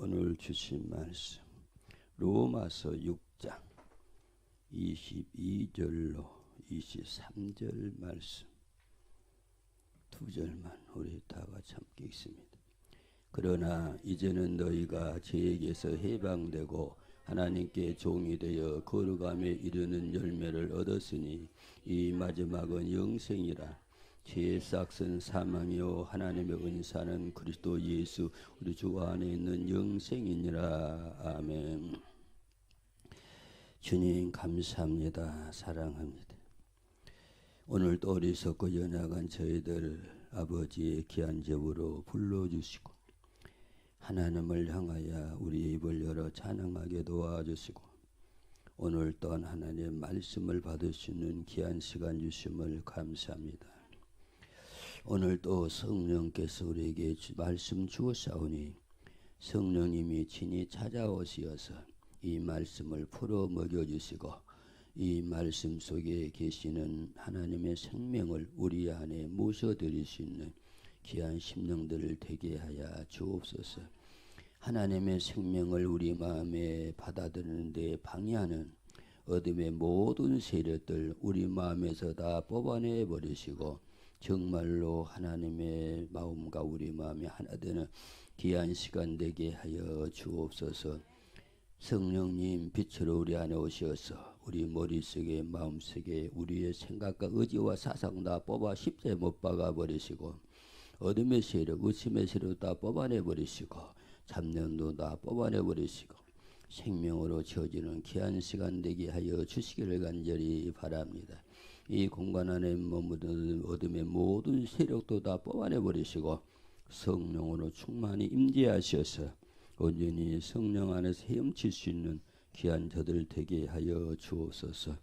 오늘 주신 말씀 로마서 6장 22절로 23절 말씀 두 절만 우리 다 같이 함께 읽습니다. 그러나 이제는 너희가 죄에게서 해방되고 하나님께 종이 되어 거룩함에 이르는 열매를 얻었으니 이 마지막은 영생이라. 죄의 싹은 사망이요 하나님의 은사는 그리스도 예수 우리 주 안에 있는 영생이니라. 아멘. 주님 감사합니다. 사랑합니다. 오늘도 어리석고 연약한 저희들 아버지의 귀한 제물로 불러주시고 하나님을 향하여 우리 입을 열어 찬양하게 도와주시고 오늘 또한 하나님의 말씀을 받을 수 있는 귀한 시간 주심을 감사합니다. 오늘도 성령께서 우리에게 말씀 주었사오니 성령님이 친히 찾아오시어서 이 말씀을 풀어 먹여주시고 이 말씀 속에 계시는 하나님의 생명을 우리 안에 모셔드릴 수 있는 귀한 심령들을 되게 하여 주옵소서. 하나님의 생명을 우리 마음에 받아들이는 데 방해하는 어둠의 모든 세력들 우리 마음에서 다 뽑아내 버리시고 정말로 하나님의 마음과 우리 마음이 하나 되는 귀한 시간 되게 하여 주옵소서. 성령님 빛으로 우리 안에 오셔서 우리 머릿속에 마음속에 우리의 생각과 의지와 사상 다 뽑아 십자에 못 박아 버리시고 어둠의 세력 의심의 세력 다 뽑아내 버리시고 잡념도 다 뽑아내 버리시고 생명으로 지어지는 귀한 시간 되게 하여 주시기를 간절히 바랍니다. 이 공간 안에 머무는 어둠의 모든 세력도 다 뽑아내 버리시고 성령으로 충만히 임재하셔서 온전히 성령 안에서 헤엄칠 수 있는 귀한 저들 되게 하여 주옵소서.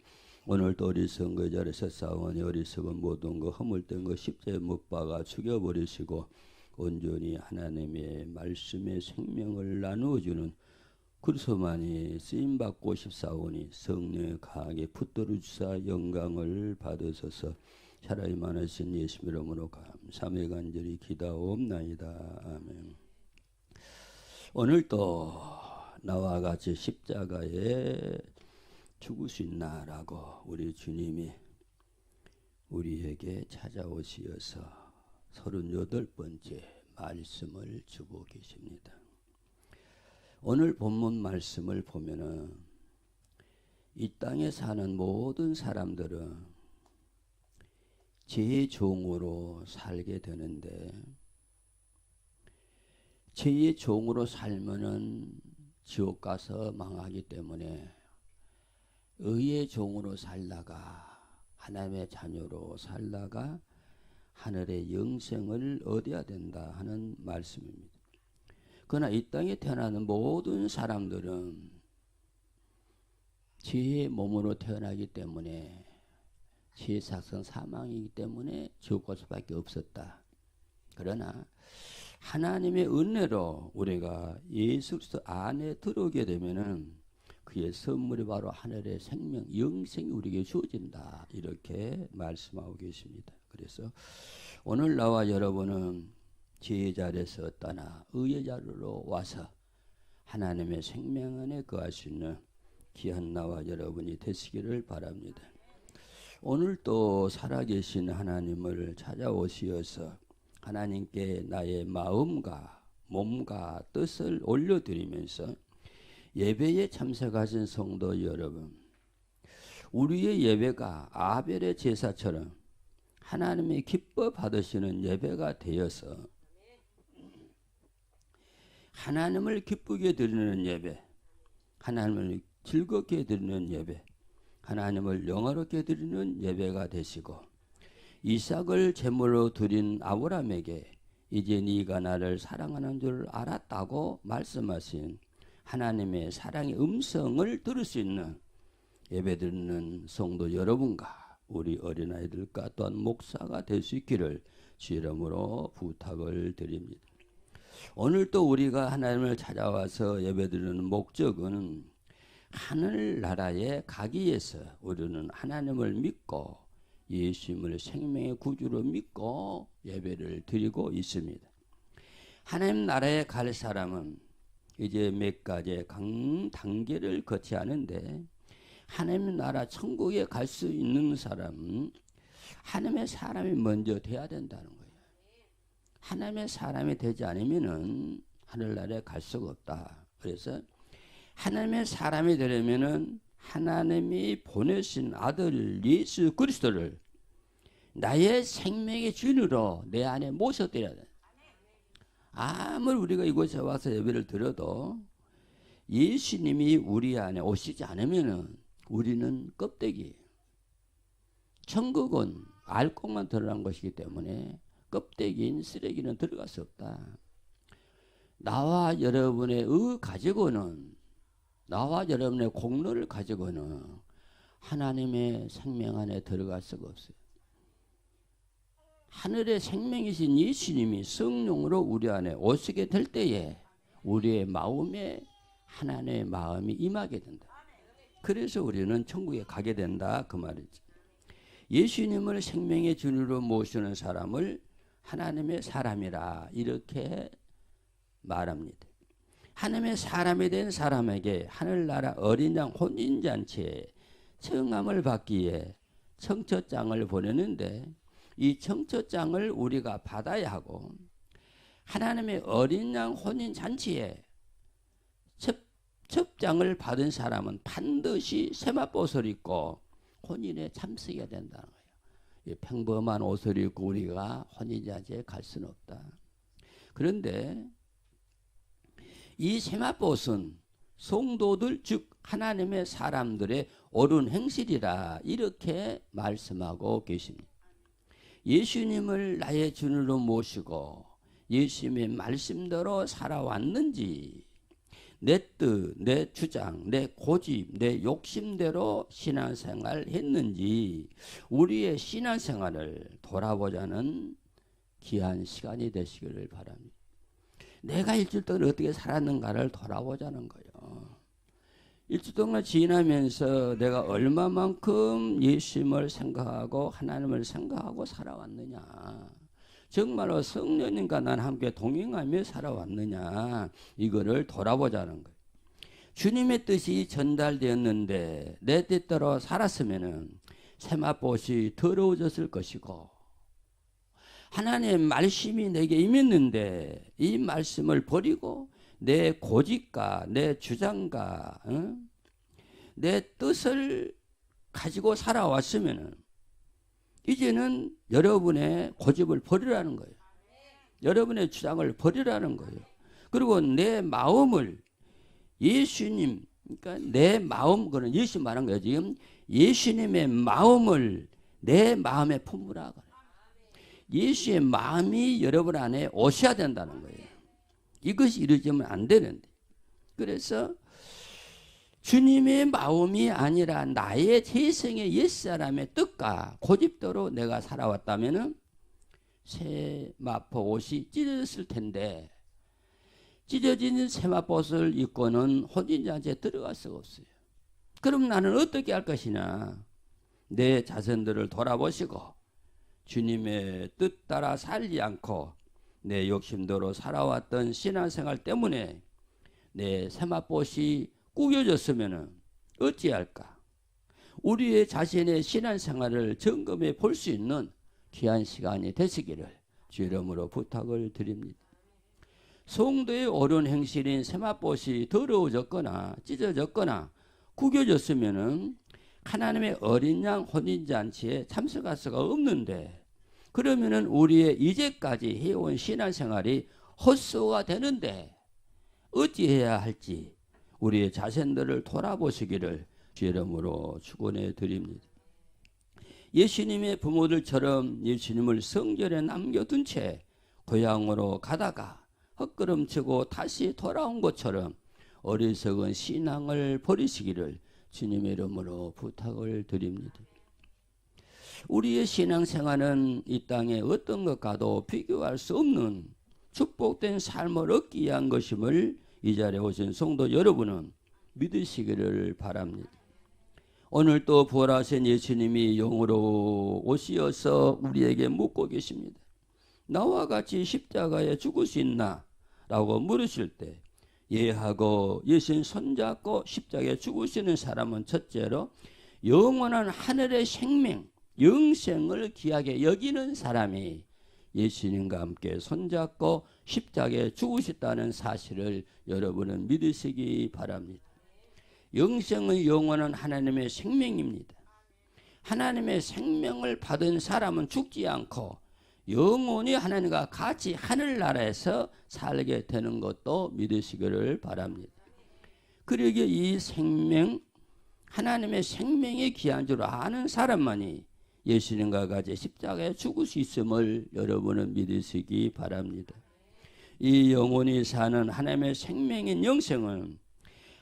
오늘도 어리석은 그 자리에서 싸우니 어리석은 모든 거 허물된 거 십자에 못 박아 죽여버리시고 온전히 하나님의 말씀의 생명을 나누어주는 그리스도만이 쓰임받고 싶사오니 성령의 강하게 붙들어 주사 영광을 받으소서. 사랑이 많으신 예수님 이름으로 감사하며 간절히 기도옵나이다. 아멘. 오늘도 나와 같이 십자가에 죽을 수 있나라고 우리 주님이 우리에게 찾아오시어서 38번째 말씀을 주고 계십니다. 오늘 본문 말씀을 보면은 이 땅에 사는 모든 사람들은 죄의 종으로 살게 되는데 죄의 종으로 살면은 지옥 가서 망하기 때문에 의의 종으로 살다가 하나님의 자녀로 살다가 하늘의 영생을 얻어야 된다 하는 말씀입니다. 그러나 이 땅에 태어나는 모든 사람들은 죄의 몸으로 태어나기 때문에 죄의 삭은 사망이기 때문에 지옥 갈 수밖에 없었다. 그러나 하나님의 은혜로 우리가 예수 그리스도 안에 들어오게 되면은 그의 선물이 바로 하늘의 생명, 영생이 우리에게 주어진다. 이렇게 말씀하고 계십니다. 그래서 오늘 나와 여러분은 죄의 자리에서 떠나 의의 자리로 와서 하나님의 생명 안에 거할 수 있는 귀한 나와 여러분이 되시기를 바랍니다. 오늘 또 살아계신 하나님을 찾아오시어서 하나님께 나의 마음과 몸과 뜻을 올려드리면서 예배에 참석하신 성도 여러분, 우리의 예배가 아벨의 제사처럼 하나님의 기뻐 받으시는 예배가 되어서 하나님을 기쁘게 드리는 예배, 하나님을 즐겁게 드리는 예배, 하나님을 영화롭게 드리는 예배가 되시고 이삭을 제물로 드린 아브라함에게 이제 네가 나를 사랑하는 줄 알았다고 말씀하신 하나님의 사랑의 음성을 들을 수 있는 예배드리는 성도 여러분과 우리 어린아이들과 또한 목사가 될 수 있기를 주 이름으로 부탁을 드립니다. 오늘 또 우리가 하나님을 찾아와서 예배드리는 목적은 하늘나라에 가기 위해서 우리는 하나님을 믿고 예수님을 생명의 구주로 믿고 예배를 드리고 있습니다. 하나님 나라에 갈 사람은 이제 몇 가지 단계를 거쳐야 하는데, 하나님의 나라 천국에 갈 수 있는 사람은 하나님의 사람이 먼저 돼야 된다는 거예요. 하나님의 사람이 되지 않으면은 하늘나라에 갈 수가 없다. 그래서 하나님의 사람이 되려면은 하나님이 보내신 아들 예수 그리스도를 나의 생명의 주인으로 내 안에 모셔드려야 돼. 아무리 우리가 이곳에 와서 예배를 드려도 예수님이 우리 안에 오시지 않으면은 우리는 껍데기. 천국은 알곡만 들어간 것이기 때문에 껍데기인 쓰레기는 들어갈 수 없다. 나와 여러분의 가지고는, 나와 여러분의 공로를 가지고는 하나님의 생명 안에 들어갈 수가 없어요. 하늘의 생명이신 예수님이 성령으로 우리 안에 오시게 될 때에 우리의 마음에 하나님의 마음이 임하게 된다. 그래서 우리는 천국에 가게 된다, 그 말이지. 예수님을 생명의 주인으로 모시는 사람을 하나님의 사람이라 이렇게 말합니다. 하나님의 사람이 된 사람에게 하늘나라 어린 양 혼인잔치에 청함을 받기 위해 청첩장을 보내는데, 이 청첩장을 우리가 받아야 하고, 하나님의 어린 양 혼인잔치에 첩장을 받은 사람은 반드시 세마포옷을 입고 혼인에 참석해야 된다는 거예요. 평범한 옷을 입고 우리가 혼인잔치에 갈 수는 없다. 그런데 이 세마포옷은 성도들 즉 하나님의 사람들의 옳은 행실이라 이렇게 말씀하고 계십니다. 예수님을 나의 주인으로 모시고 예수님의 말씀대로 살아왔는지, 내 뜻, 내 주장, 내 고집, 내 욕심대로 신앙생활 했는지 우리의 신앙생활을 돌아보자는 귀한 시간이 되시기를 바랍니다. 내가 일주일 동안 어떻게 살았는가를 돌아보자는 거예요. 일주일 동안 지나면서 내가 얼마만큼 예수님을 생각하고 하나님을 생각하고 살아왔느냐, 정말로 성령님과 난 함께 동행하며 살아왔느냐, 이거를 돌아보자는 거예요. 주님의 뜻이 전달되었는데 내 뜻대로 살았으면은 세마포옷이 더러워졌을 것이고, 하나님의 말씀이 내게 임했는데 이 말씀을 버리고 내 고집과 내 주장과 내 뜻을 가지고 살아왔으면은 이제는 여러분의 고집을 버리라는 거예요. 여러분의 주장을 버리라는 거예요. 그리고 내 마음을 예수님, 그러니까 내 마음, 그는 예수 말한 거예요. 지금 예수님의 마음을 내 마음에 품으라. 예수의 마음이 여러분 안에 오셔야 된다는 거예요. 이것이 이루어지면 안 되는데, 그래서 주님의 마음이 아니라 나의 재성의 옛사람의 뜻과 고집대로 내가 살아왔다면 세마포옷이 찢어졌을 텐데, 찢어진 세마포옷을 입고는 혼인잔치에 들어갈 수가 없어요. 그럼 나는 어떻게 할 것이냐? 내 자손들을 돌아보시고 주님의 뜻 따라 살지 않고 내 욕심대로 살아왔던 신앙생활 때문에 내 세마포옷이 구겨졌으면 어찌할까? 우리의 자신의 신앙생활을 점검해 볼 수 있는 귀한 시간이 되시기를 주 이름으로 부탁을 드립니다. 성도의 옳은 행실인 세마포옷이 더러워졌거나 찢어졌거나 구겨졌으면 하나님의 어린 양 혼인잔치에 참석할 수가 없는데, 그러면은 우리의 이제까지 해온 신앙생활이 헛소가 되는데 어찌해야 할지 우리의 자신들을 돌아보시기를 주 이름으로 축원해 드립니다. 예수님의 부모들처럼 예수님을 성전에 남겨둔 채 고향으로 가다가 헛걸음치고 다시 돌아온 것처럼 어리석은 신앙을 버리시기를 주님의 이름으로 부탁을 드립니다. 우리의 신앙생활은 이 땅에 어떤 것과도 비교할 수 없는 축복된 삶을 얻기 위한 것임을 이 자리에 오신 성도 여러분은 믿으시기를 바랍니다. 오늘 또 부활하신 예수님이 영으로 오시어서 우리에게 묻고 계십니다. 나와 같이 십자가에 죽을 수 있나? 라고 물으실 때 예하고 예수님 손잡고 십자가에 죽으시는 사람은 첫째로 영원한 하늘의 생명, 영생을 귀하게 여기는 사람이 예수님과 함께 손잡고 십자가에 죽으셨다는 사실을 여러분은 믿으시기 바랍니다. 영생은 영원한 하나님의 생명입니다. 하나님의 생명을 받은 사람은 죽지 않고 영원히 하나님과 같이 하늘나라에서 살게 되는 것도 믿으시기를 바랍니다. 그러기에 이 생명, 하나님의 생명이 귀한 줄 아는 사람만이 예수님과 같이 십자가에 죽을 수 있음을 여러분은 믿으시기 바랍니다. 이 영원히 사는 하나님의 생명인 영생은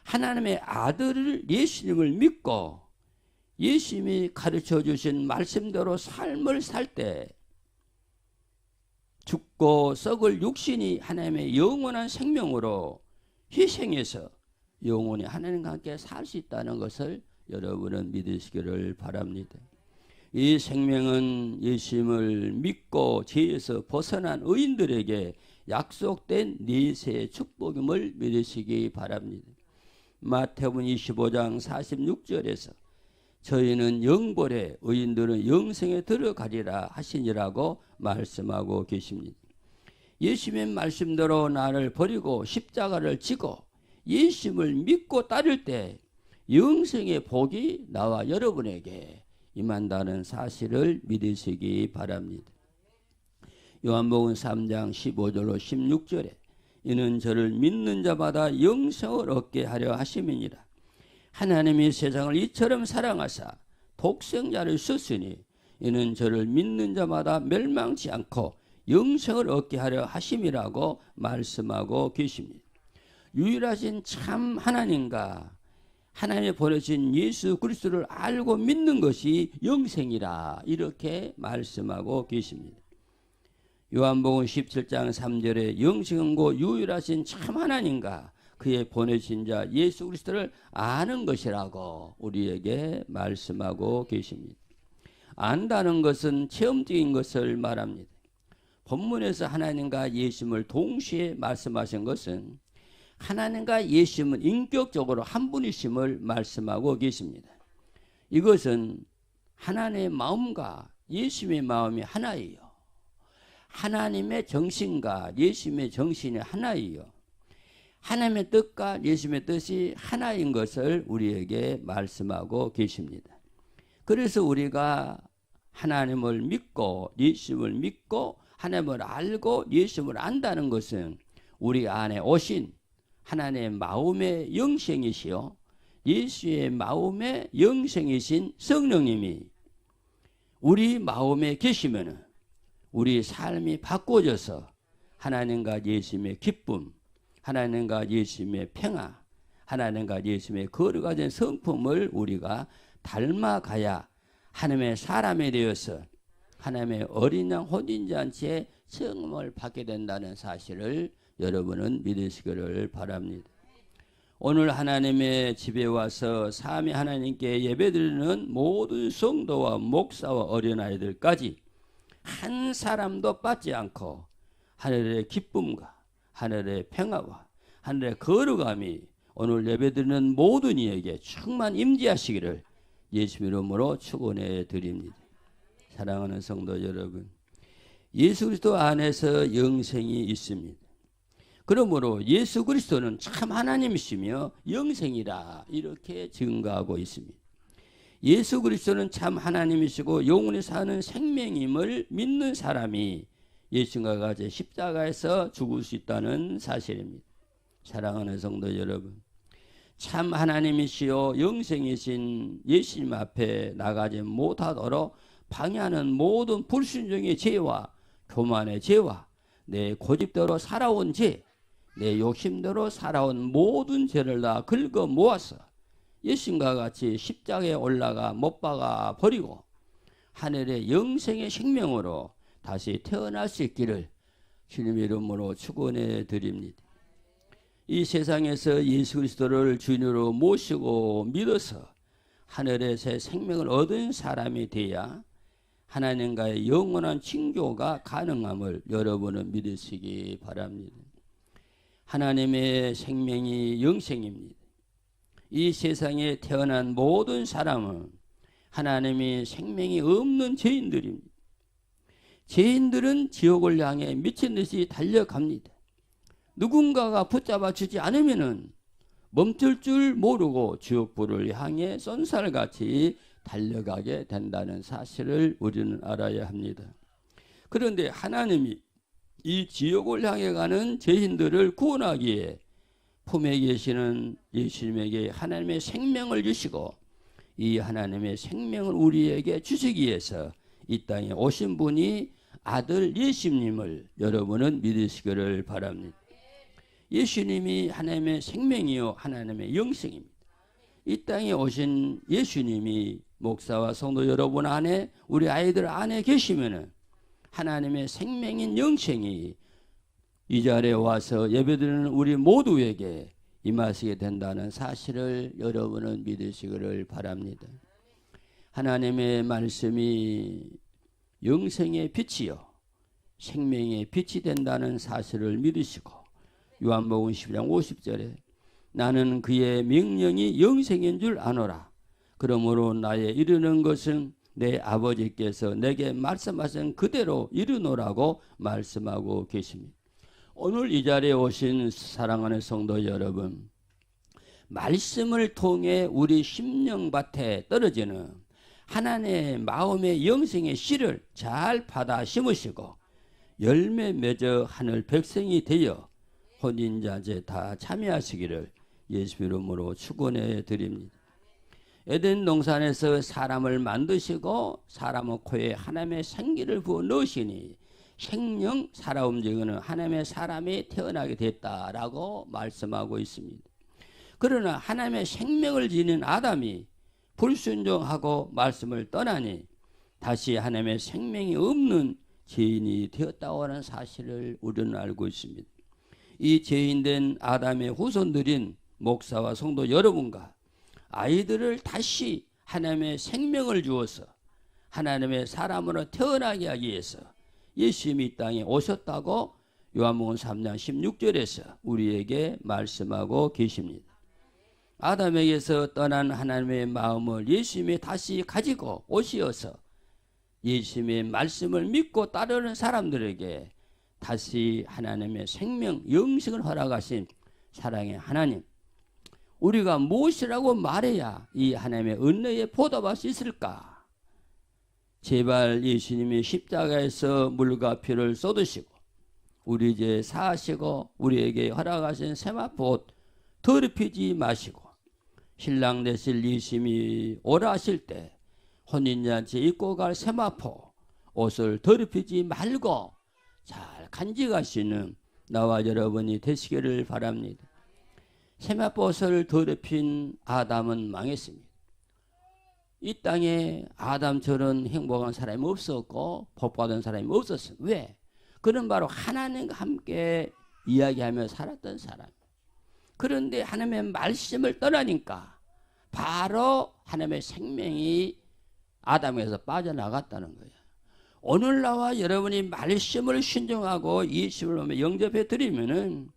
하나님의 아들을 예수님을 믿고 예수님이 가르쳐 주신 말씀대로 삶을 살 때 죽고 썩을 육신이 하나님의 영원한 생명으로 희생해서 영원히 하나님과 함께 살 수 있다는 것을 여러분은 믿으시기를 바랍니다. 이 생명은 예수님을 믿고 죄에서 벗어난 의인들에게 약속된 내세의 축복임을 믿으시기 바랍니다. 마태복음 25장 46절에서 저희는 영벌에 의인들은 영생에 들어가리라 하시니라고 말씀하고 계십니다. 예수님의 말씀대로 나를 버리고 십자가를 지고 예수님을 믿고 따를 때 영생의 복이 나와 여러분에게 임한다는 사실을 믿으시기 바랍니다. 요한복음 3장 15절로 16절에 이는 저를 믿는 자마다 영생을 얻게 하려 하심이니라. 하나님이 세상을 이처럼 사랑하사 독생자를 썼으니 이는 저를 믿는 자마다 멸망치 않고 영생을 얻게 하려 하심이라고 말씀하고 계십니다. 유일하신 참 하나님과 하나님이 보내신 예수 그리스도를 알고 믿는 것이 영생이라 이렇게 말씀하고 계십니다. 요한복음 17장 3절에 영생은 곧 유일하신 참 하나님과 그의 보내신 자 예수 그리스도를 아는 것이라고 우리에게 말씀하고 계십니다. 안다는 것은 체험적인 것을 말합니다. 본문에서 하나님과 예수님을 동시에 말씀하신 것은 하나님과 예수님은 인격적으로 한 분이심을 말씀하고 계십니다. 이것은 하나님의 마음과 예수님의 마음이 하나예요. 하나님의 정신과 예수님의 정신이 하나예요. 하나님의 뜻과 예수님의 뜻이 하나인 것을 우리에게 말씀하고 계십니다. 그래서 우리가 하나님을 믿고 예수님을 믿고 하나님을 알고 예수님을 안다는 것은 우리 안에 오신 하나님의 마음의 영생이시요 예수의 마음의 영생이신 성령님이 우리 마음에 계시면 우리 삶이 바꿔져서 하나님과 예수님의 기쁨, 하나님과 예수님의 평화, 하나님과 예수님의 거룩한 성품을 우리가 닮아가야 하나님의 사람이 되어서 하나님의 어린 양 혼인잔치의 청음을 받게 된다는 사실을 여러분은 믿으시기를 바랍니다. 오늘 하나님의 집에 와서 삼위 하나님께 예배드리는 모든 성도와 목사와 어린아이들까지 한 사람도 빠지지 않고 하늘의 기쁨과 하늘의 평화와 하늘의 거룩함이 오늘 예배드리는 모든 이에게 충만 임재하시기를 예수 이름으로 축원해 드립니다. 사랑하는 성도 여러분, 예수 그리스도 안에서 영생이 있습니다. 그러므로 예수 그리스도는 참 하나님이시며 영생이라 이렇게 증거하고 있습니다. 예수 그리스도는 참 하나님이시고 영원히 사는 생명임을 믿는 사람이 예수님과 같이 십자가에서 죽을 수 있다는 사실입니다. 사랑하는 성도 여러분, 참 하나님이시요 영생이신 예수님 앞에 나가지 못하도록 방해하는 모든 불순종의 죄와 교만의 죄와 내 고집대로 살아온 죄, 내 욕심대로 살아온 모든 죄를 다 긁어 모아서 예수님과 같이 십자가에 올라가 못 박아 버리고 하늘의 영생의 생명으로 다시 태어날 수 있기를 주님 이름으로 축원해 드립니다. 이 세상에서 예수 그리스도를 주인으로 모시고 믿어서 하늘의 새 생명을 얻은 사람이 되어야 하나님과의 영원한 친교가 가능함을 여러분은 믿으시기 바랍니다. 하나님의 생명이 영생입니다. 이 세상에 태어난 모든 사람은 하나님의 생명이 없는 죄인들입니다. 죄인들은 지옥을 향해 미친 듯이 달려갑니다. 누군가가 붙잡아 주지 않으면은 멈출 줄 모르고 지옥불을 향해 쏜살같이 달려가게 된다는 사실을 우리는 알아야 합니다. 그런데 하나님이 이 지옥을 향해 가는 죄인들을 구원하기에 품에 계시는 예수님에게 하나님의 생명을 주시고 이 하나님의 생명을 우리에게 주시기 위해서 이 땅에 오신 분이 아들 예수님을 여러분은 믿으시기를 바랍니다. 예수님이 하나님의 생명이요 하나님의 영생입니다. 이 땅에 오신 예수님이 목사와 성도 여러분 안에 우리 아이들 안에 계시면은 하나님의 생명인 영생이 이 자리에 와서 예배드리는 우리 모두에게 임하시게 된다는 사실을 여러분은 믿으시기를 바랍니다. 하나님의 말씀이 영생의 빛이요 생명의 빛이 된다는 사실을 믿으시고 요한복음 12장 50절에 나는 그의 명령이 영생인 줄 아노라. 그러므로 나의 이르는 것은 내 아버지께서 내게 말씀하신 그대로 이르노라고 말씀하고 계십니다. 오늘 이 자리에 오신 사랑하는 성도 여러분, 말씀을 통해 우리 심령밭에 떨어지는 하나님의 마음의 영생의 씨를 잘 받아 심으시고 열매 맺어 하늘 백성이 되어 혼인자제 다 참여하시기를 예수 이름으로 축원해 드립니다. 에덴 동산에서 사람을 만드시고 사람의 코에 하나님의 생기를 부어 넣으시니 생명 살아 움직이는 하나님의 사람이 태어나게 됐다라고 말씀하고 있습니다. 그러나 하나님의 생명을 지닌 아담이 불순종하고 말씀을 떠나니 다시 하나님의 생명이 없는 죄인이 되었다고 하는 사실을 우리는 알고 있습니다. 이 죄인된 아담의 후손들인 목사와 성도 여러분과 아이들을 다시 하나님의 생명을 주어서 하나님의 사람으로 태어나게 하기 위해서 예수님이 이 땅에 오셨다고 요한복음 3장 16절에서 우리에게 말씀하고 계십니다. 아담에게서 떠난 하나님의 마음을 예수님이 다시 가지고 오시어서 예수님의 말씀을 믿고 따르는 사람들에게 다시 하나님의 생명, 영생을 허락하신 사랑의 하나님, 우리가 무엇이라고 말해야 이 하나님의 은혜에 보답할 수 있을까? 제발 예수님이 십자가에서 물과 피를 쏟으시고 우리 죄 사하시고 우리에게 허락하신 세마포 더럽히지 마시고 신랑 되실 예수님이 오라 하실 때 혼인잔치 입고 갈 세마포 옷을 더럽히지 말고 잘 간직하시는 나와 여러분이 되시기를 바랍니다. 세마포옷을 더럽힌 아담은 망했습니다. 이 땅에 아담처럼 행복한 사람이 없었고 복받은 사람이 없었습니다. 왜? 그는 바로 하나님과 함께 이야기하며 살았던 사람. 그런데 하나님의 말씀을 떠나니까 바로 하나님의 생명이 아담에서 빠져나갔다는 거예요. 오늘 나와 여러분이 말씀을 순종하고 예수님을 영접해 드리면은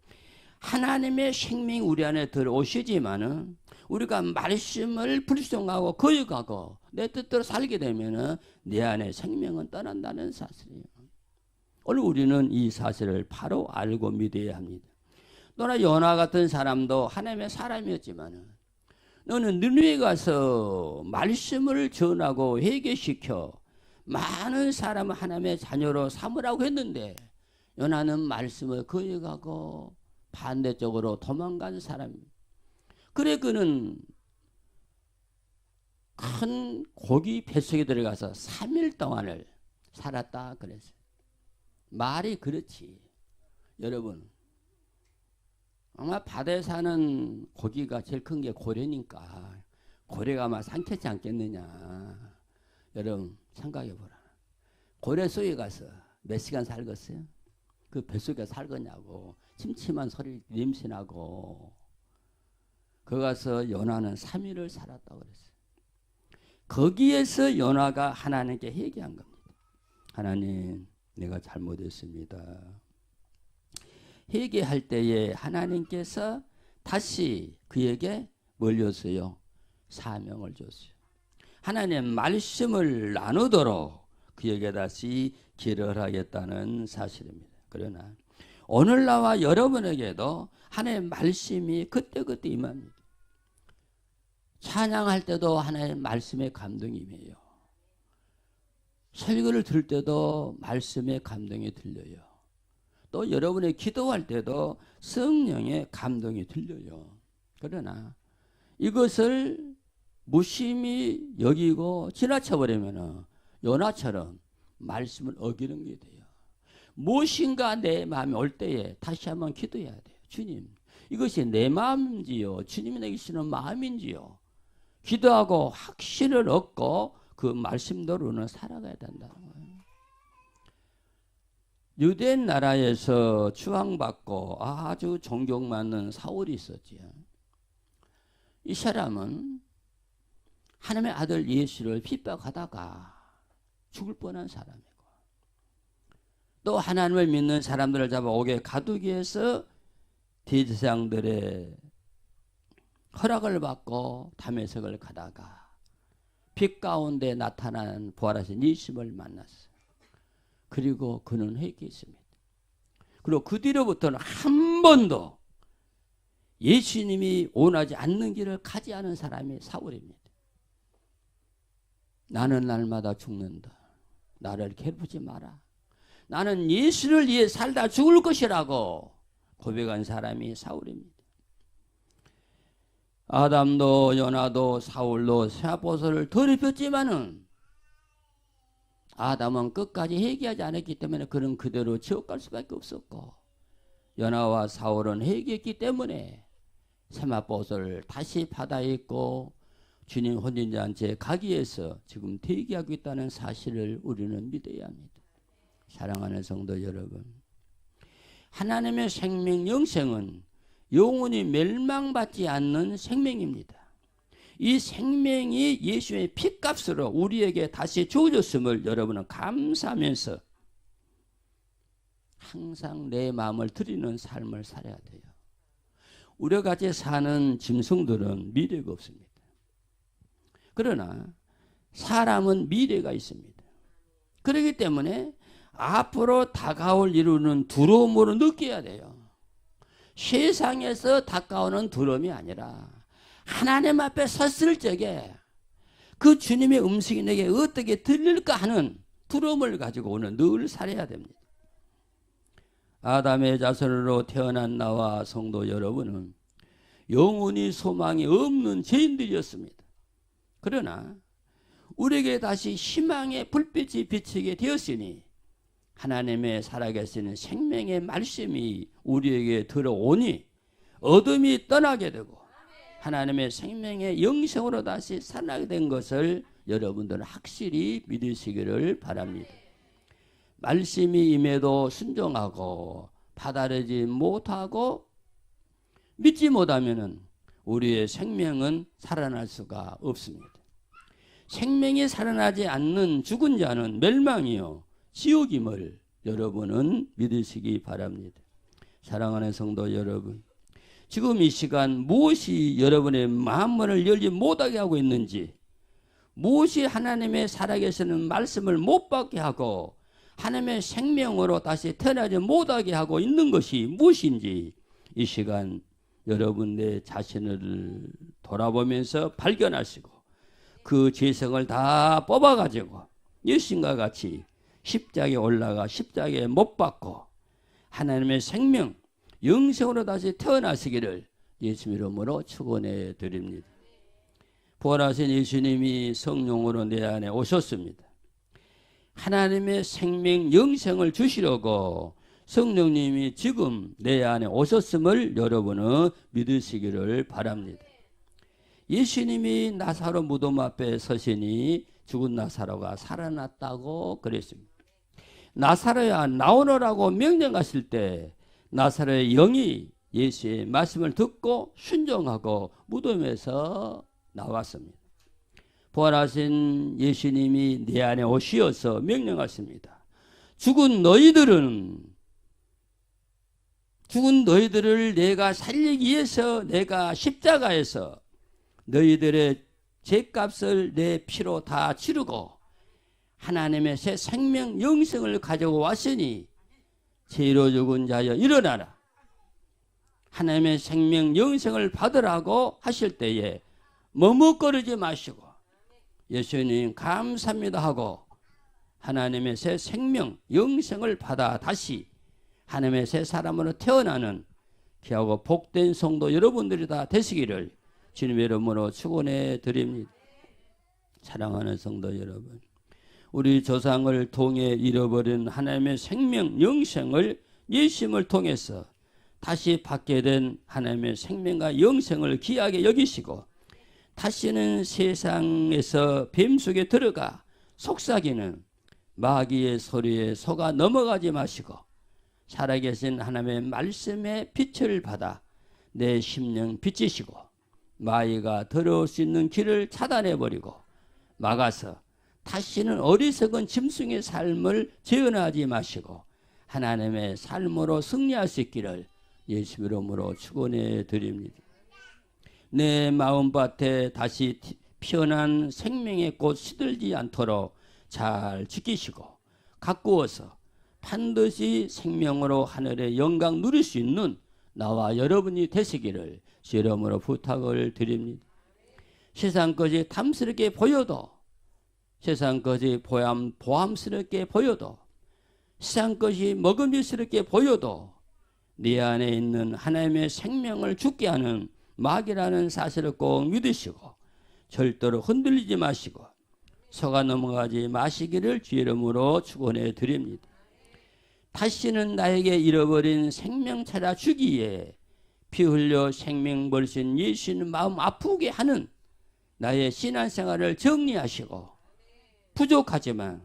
하나님의 생명이 우리 안에 들어오시지만은 우리가 말씀을 불순종하고 거역하고 내 뜻대로 살게 되면은 내 안에 생명은 떠난다는 사실이에요. 오늘 우리는 이 사실을 바로 알고 믿어야 합니다. 너나 요나 같은 사람도 하나님의 사람이었지만은 너는 느느웨에 가서 말씀을 전하고 회개시켜 많은 사람을 하나님의 자녀로 삼으라고 했는데 요나는 말씀을 거역하고 반대쪽으로 도망간 사람입니다. 그래 그는 큰 고기 뱃속에 들어가서 3일 동안을 살았다 그랬어요. 말이 그렇지. 여러분 아마 바다에 사는 고기가 제일 큰 게 고래니까 고래가 아마 삼켰지 않겠느냐. 여러분 생각해 보라. 고래 속에 가서 몇 시간 살겠어요? 그 뱃속에 살겠냐고. 침침한 소리 냄새나고. 거 가서 요나는 3일을 살았다고 그랬어요. 거기에서 요나가 하나님께 회개한 겁니다. 하나님 내가 잘못했습니다. 회개할 때에 하나님께서 다시 그에게 뭘 줬어요? 사명을 줬어요. 하나님의 말씀을 나누도록 그에게 다시 길을 하겠다는 사실입니다. 그러나 오늘 나와 여러분에게도 하나님의 말씀이 그때그때 임합니다. 찬양할 때도 하나님의 말씀의 감동이 임해요. 설교를 들을 때도 말씀의 감동이 들려요. 또 여러분의 기도할 때도 성령의 감동이 들려요. 그러나 이것을 무심히 여기고 지나쳐버리면 요나처럼 말씀을 어기는 게 돼요. 무엇인가 내 마음에 올 때에 다시 한번 기도해야 돼요. 주님, 이것이 내 마음인지요? 주님이 내게 주시는 마음인지요? 기도하고 확신을 얻고 그 말씀대로는 살아가야 된다는 거예요. 유대 나라에서 추앙받고 아주 존경받는 사울이 있었지요. 이 사람은 하나님의 아들 예수를 핍박하다가 죽을 뻔한 사람이고, 또 하나님을 믿는 사람들을 잡아 옥에 가두기 위해서 대제사장들의 허락을 받고 다메섹을 가다가 빛 가운데 나타난 부활하신 예수님을 만났어요. 그리고 그는 회개했습니다. 그리고 그 뒤로부터는 한 번도 예수님이 원하지 않는 길을 가지 않은 사람이 사울입니다. 나는 날마다 죽는다. 나를 괴롭히지 마라. 나는 예수를 위해 살다 죽을 것이라고 고백한 사람이 사울입니다. 아담도 요나도 사울도 쇠아포스를 더럽혔지만은 아담은 끝까지 회개하지 않았기 때문에 그는 그대로 지옥 갈 수밖에 없었고, 요나와 사울은 회개했기 때문에 세마포스를 다시 바다에 있고 주님 혼인잔치에 가기 위해서 지금 대기하고 있다는 사실을 우리는 믿어야 합니다. 사랑하는 성도 여러분, 하나님의 생명 영생은 영원히 멸망받지 않는 생명입니다. 이 생명이 예수의 피값으로 우리에게 다시 주어졌음을 여러분은 감사하면서 항상 내 마음을 드리는 삶을 살아야 돼요. 우리가 같이 사는 짐승들은 미래가 없습니다. 그러나 사람은 미래가 있습니다. 그렇기 때문에 앞으로 다가올 일은 두려움으로 느껴야 돼요. 세상에서 다가오는 두려움이 아니라 하나님 앞에 섰을 적에 그 주님의 음성이 내게 어떻게 들릴까 하는 두려움을 가지고 오늘 늘 살아야 됩니다. 아담의 자손으로 태어난 나와 성도 여러분은 영원히 소망이 없는 죄인들이었습니다. 그러나 우리에게 다시 희망의 불빛이 비치게 되었으니 하나님의 살아계시는 생명의 말씀이 우리에게 들어오니 어둠이 떠나게 되고 하나님의 생명의 영생으로 다시 살아나게 된 것을 여러분들은 확실히 믿으시기를 바랍니다. 말씀이 임해도 순종하고 받아들이지 못하고 믿지 못하면 우리의 생명은 살아날 수가 없습니다. 생명이 살아나지 않는 죽은 자는 멸망이요 지옥임을 여러분은 믿으시기 바랍니다. 사랑하는 성도 여러분, 지금 이 시간 무엇이 여러분의 마음문을 열지 못하게 하고 있는지, 무엇이 하나님의 살아계시는 말씀을 못 받게 하고 하나님의 생명으로 다시 태어나지 못하게 하고 있는 것이 무엇인지 이 시간 여러분 내 자신을 돌아보면서 발견하시고 그 죄성을 다 뽑아가지고 예수님과 같이 십자가에 올라가 십자가에 못 박고 하나님의 생명 영생으로 다시 태어나시기를 예수 이름으로 축원해 드립니다. 부활하신 예수님이 성령으로 내 안에 오셨습니다. 하나님의 생명 영생을 주시려고 성령님이 지금 내 안에 오셨음을 여러분은 믿으시기를 바랍니다. 예수님이 나사로 무덤 앞에 서시니 죽은 나사로가 살아났다고 그랬습니다. 나사로야 나오너라고 명령하실 때 나사로의 영이 예수의 말씀을 듣고 순종하고 무덤에서 나왔습니다. 부활하신 예수님이 내 안에 오시어서 명령하십니다. 죽은 너희들은 죽은 너희들을 내가 살리기 위해서 내가 십자가에서 너희들의 죄값을 내 피로 다 치르고 하나님의 새 생명 영생을 가지고 왔으니 죄로 죽은 자여 일어나라. 하나님의 생명 영생을 받으라고 하실 때에 머뭇거리지 마시고 예수님 감사합니다 하고 하나님의 새 생명 영생을 받아 다시 하나님의 새 사람으로 태어나는 귀하고 복된 성도 여러분들이 다 되시기를 주님의 이름으로 축원해 드립니다. 사랑하는 성도 여러분, 우리 조상을 통해 잃어버린 하나님의 생명 영생을 예수님을 통해서 다시 받게 된 하나님의 생명과 영생을 귀하게 여기시고 다시는 세상에서 뱀 속에 들어가 속삭이는 마귀의 소리에 속아 넘어가지 마시고 살아계신 하나님의 말씀의 빛을 받아 내 심령 비치시고 마귀가 들어올 수 있는 길을 차단해버리고 막아서 다시는 어리석은 짐승의 삶을 재현하지 마시고 하나님의 삶으로 승리할 수 있기를 예수 이름으로 축원해 드립니다. 내 마음밭에 다시 피어난 생명의 꽃 시들지 않도록 잘 지키시고 가꾸어서 반드시 생명으로 하늘의 영광 누릴 수 있는 나와 여러분이 되시기를 주 이름으로 부탁을 드립니다. 세상 것이 탐스럽게 보여도 세상 것이 보암스럽게 보여도 세상 것이 먹음직스럽게 보여도 네 안에 있는 하나님의 생명을 죽게 하는 마귀라는 사실을 꼭 믿으시고 절대로 흔들리지 마시고 속아 넘어가지 마시기를 주 이름으로 축원해 드립니다. 다시는 나에게 잃어버린 생명 찾아 주기에 피 흘려 생명 벌신 예수님 마음 아프게 하는 나의 신앙생활을 정리하시고 부족하지만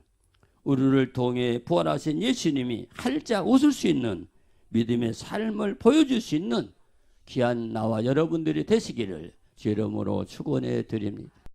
우리를 통해 부활하신 예수님이 활짝 웃을 수 있는 믿음의 삶을 보여줄 수 있는 귀한 나와 여러분들이 되시기를 주 이름으로 축원해 드립니다.